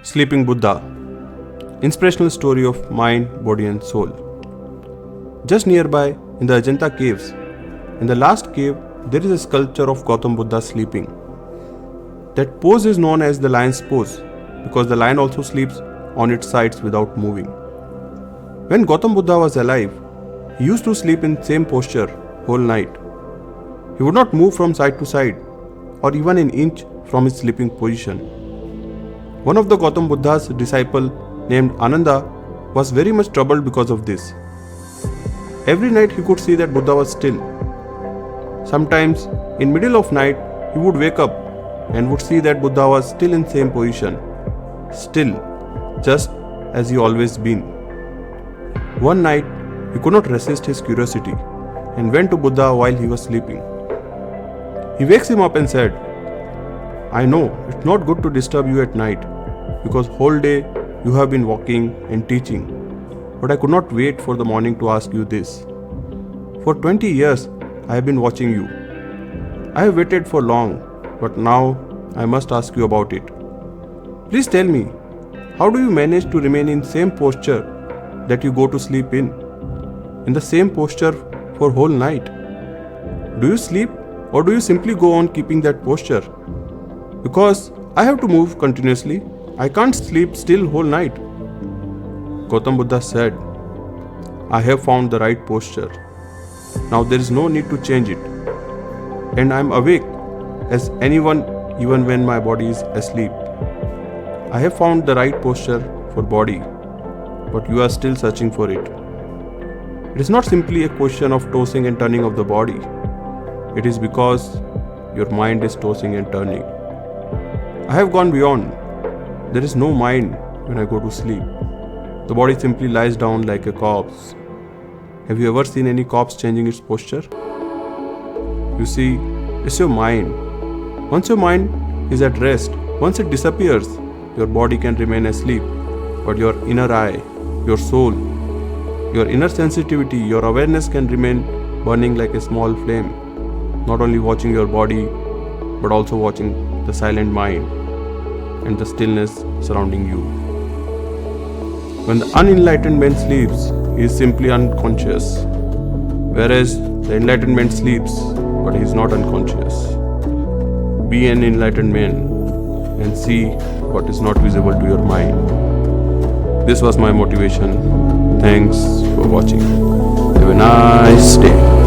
Sleeping Buddha. Inspirational story of mind, body and soul. Just nearby, in the Ajanta caves, in the last cave, there is a sculpture of Gautam Buddha sleeping. That pose is known as the lion's pose because the lion also sleeps on its sides without moving. When Gautam Buddha was alive, he used to sleep in same posture whole night. He would not move from side to side or even an inch from his sleeping position. One of the Gautam Buddha's disciple named Ananda was very much troubled because of this. Every night he could see that Buddha was still. Sometimes in middle of night he would wake up and would see that Buddha was still in same position, still, just as he always been. One night he could not resist his curiosity and went to Buddha while he was sleeping. He wakes him up and said, "I know it's not good to disturb you at night because whole day you have been walking and teaching, but I could not wait for the morning to ask you this. For 20 years I have been watching you. I have waited for long, but now I must ask you about it. Please tell me, how do you manage to remain in same posture that you go to sleep in the same posture for whole night? Do you sleep or do you simply go on keeping that posture? Because I have to move continuously. I can't sleep still whole night." Gautam Buddha said, "I have found the right posture. Now there is no need to change it. And I am awake as anyone even when my body is asleep. I have found the right posture for body, but you are still searching for it. It is not simply a question of tossing and turning of the body. It is because your mind is tossing and turning. I have gone beyond. There is no mind when I go to sleep. The body simply lies down like a corpse. Have you ever seen any corpse changing its posture? You see, it's your mind. Once your mind is at rest, once it disappears, your body can remain asleep, but your inner eye, your soul, your inner sensitivity, your awareness can remain burning like a small flame, not only watching your body, but also watching the silent mind and the stillness surrounding you. When the unenlightened man sleeps, he is simply unconscious, whereas the enlightened man sleeps, but he is not unconscious. Be an enlightened man and see what is not visible to your mind." This was my motivation. Thanks for watching. Have a nice day.